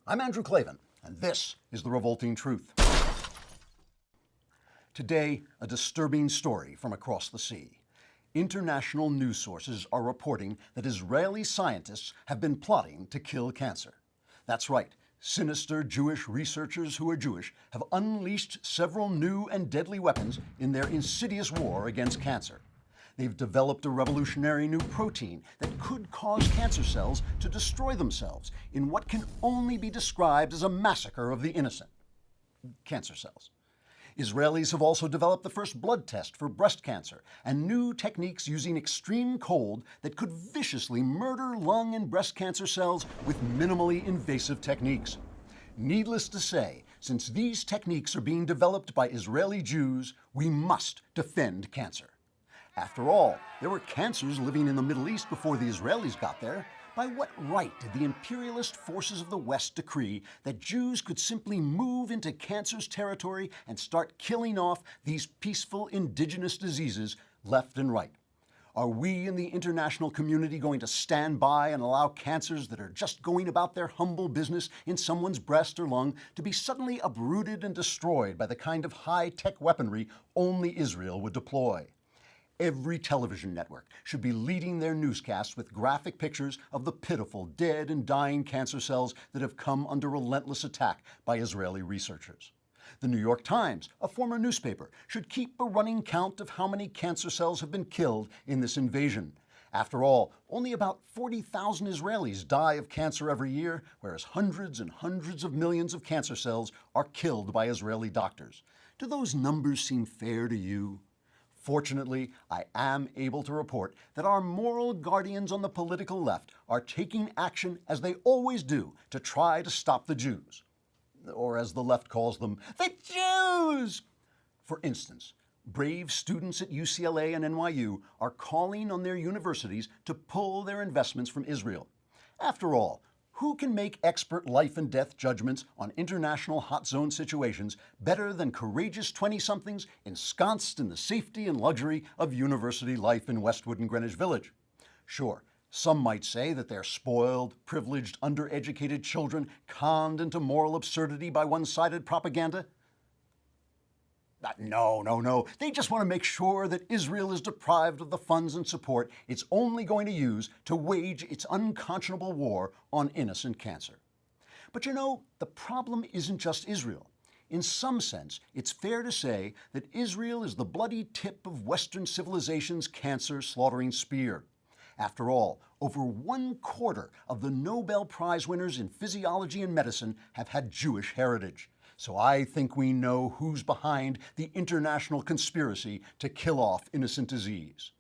I'm Andrew Klavan, and this is The Revolting Truth. Today, a disturbing story from across the sea. International news sources are reporting that Israeli scientists have been plotting to kill cancer. That's right, sinister Jewish researchers who are Jewish have unleashed several new and deadly weapons in their insidious war against cancer. They've developed a revolutionary new protein that could cause cancer cells to destroy themselves in what can only be described as a massacre of the innocent. Cancer cells. Israelis have also developed the first blood test for breast cancer and new techniques using extreme cold that could viciously murder lung and breast cancer cells with minimally invasive techniques. Needless to say, since these techniques are being developed by Israeli Jews, we must defend cancer. After all, there were cancers living in the Middle East before the Israelis got there. By what right did the imperialist forces of the West decree that Jews could simply move into cancer's territory and start killing off these peaceful indigenous diseases left and right? Are we in the international community going to stand by and allow cancers that are just going about their humble business in someone's breast or lung to be suddenly uprooted and destroyed by the kind of high-tech weaponry only Israel would deploy? Every television network should be leading their newscasts with graphic pictures of the pitiful dead and dying cancer cells that have come under relentless attack by Israeli researchers. The New York Times, a former newspaper, should keep a running count of how many cancer cells have been killed in this invasion. After all, only about 40,000 Israelis die of cancer every year, whereas hundreds and hundreds of millions of cancer cells are killed by Israeli doctors. Do those numbers seem fair to you? Fortunately, I am able to report that our moral guardians on the political left are taking action, as they always do, to try to stop the Jews. Or as the left calls them, the Jews! For instance, brave students at UCLA and NYU are calling on their universities to pull their investments from Israel. After all, who can make expert life and death judgments on international hot zone situations better than courageous 20-somethings ensconced in the safety and luxury of university life in Westwood and Greenwich Village? Sure, some might say that they're spoiled, privileged, undereducated children conned into moral absurdity by one-sided propaganda. No. They just want to make sure that Israel is deprived of the funds and support it's only going to use to wage its unconscionable war on innocent cancer. But you know, the problem isn't just Israel. In some sense, it's fair to say that Israel is the bloody tip of Western civilization's cancer-slaughtering spear. After all, over 1/4 of the Nobel Prize winners in physiology and medicine have had Jewish heritage. So I think we know who's behind the international conspiracy to kill off innocent disease.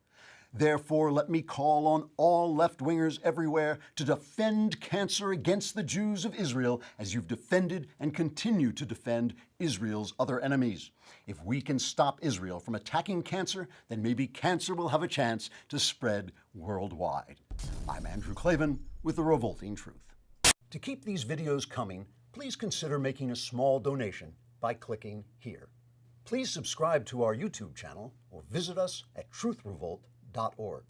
Therefore, let me call on all left-wingers everywhere to defend cancer against the Jews of Israel as you've defended and continue to defend Israel's other enemies. If we can stop Israel from attacking cancer, then maybe cancer will have a chance to spread worldwide. I'm Andrew Klavan with The Revolting Truth. To keep these videos coming, please consider making a small donation by clicking here. Please subscribe to our YouTube channel or visit us at truthrevolt.org.